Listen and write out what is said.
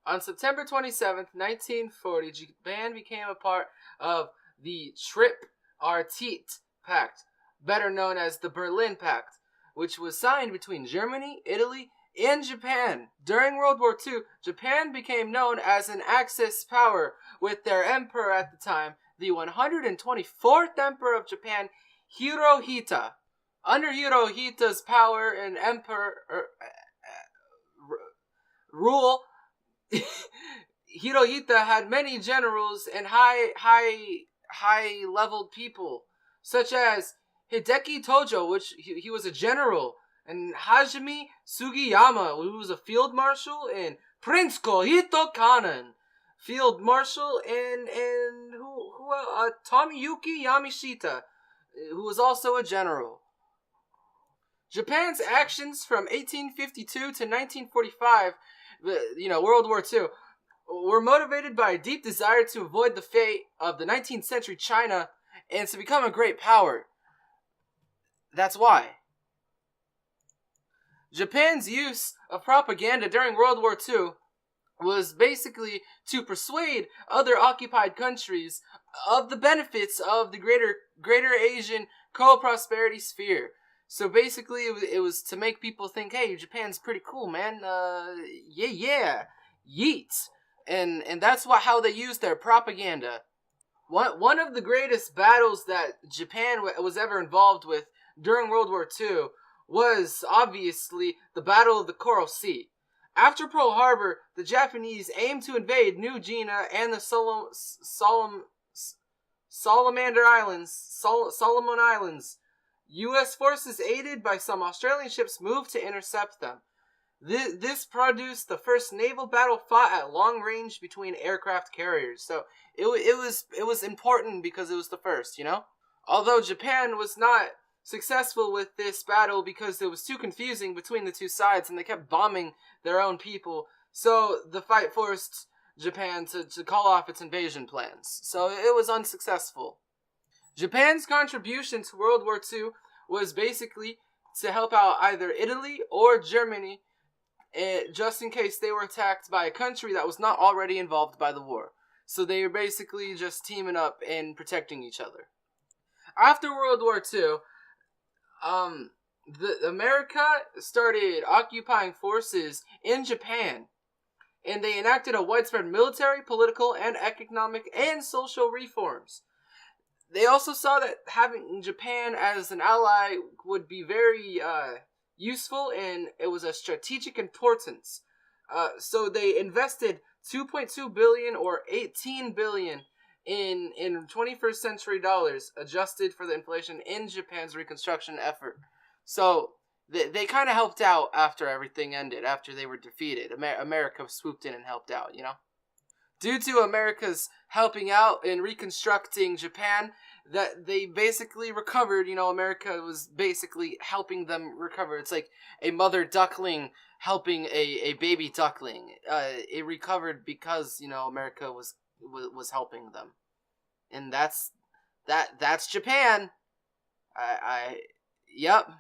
On September 27th, 1940, Japan became a part of the Tripartite Pact, better known as the Berlin Pact, which was signed between Germany, Italy, and Japan. During World War II, Japan became known as an Axis power, with their emperor at the time, the 124th Emperor of Japan, Hirohito. Under Hirohito's power and rule, Hirohito had many generals and high-leveled people, such as Hideki Tojo, which he was a general, and Hajime Sugiyama, who was a field marshal, and Prince Kohito Kanen, field marshal, and Tomiyuki Yamashita, who was also a general. Japan's actions from 1852 to 1945, World War II, were motivated by a deep desire to avoid the fate of the 19th century China and to become a great power. That's why. Japan's use of propaganda during World War II was basically to persuade other occupied countries of the benefits of the greater Asian co-prosperity sphere. So basically, it was to make people think, hey, Japan's pretty cool, man. Yeet. And that's how they used their propaganda. One of the greatest battles that Japan was ever involved with during World War II was, obviously, the Battle of the Coral Sea. After Pearl Harbor, the Japanese aimed to invade New Guinea and the Solomon Islands. U.S. forces, aided by some Australian ships, moved to intercept them. This produced the first naval battle fought at long range between aircraft carriers. So it was important because it was the first, Although Japan was not successful with this battle because it was too confusing between the two sides and they kept bombing their own people. So the fight forced Japan to call off its invasion plans. So it was unsuccessful. Japan's contribution to World War II was basically to help out either Italy or Germany, just in case they were attacked by a country that was not already involved by the war. So they were basically just teaming up and protecting each other. After World War II, America started occupying forces in Japan, and they enacted a widespread military, political, and economic and social reforms. They also saw that having Japan as an ally would be very useful, and it was a strategic importance. So they invested $2.2 billion or $18 billion in 21st century dollars, adjusted for the inflation, in Japan's reconstruction effort. So they kind of helped out after everything ended, after they were defeated. America swooped in and helped out, Due to America's helping out in reconstructing Japan, that they basically recovered. America was basically helping them recover. It's like a mother duckling helping a baby duckling. It recovered because, America was helping them. And that's Japan. Yep.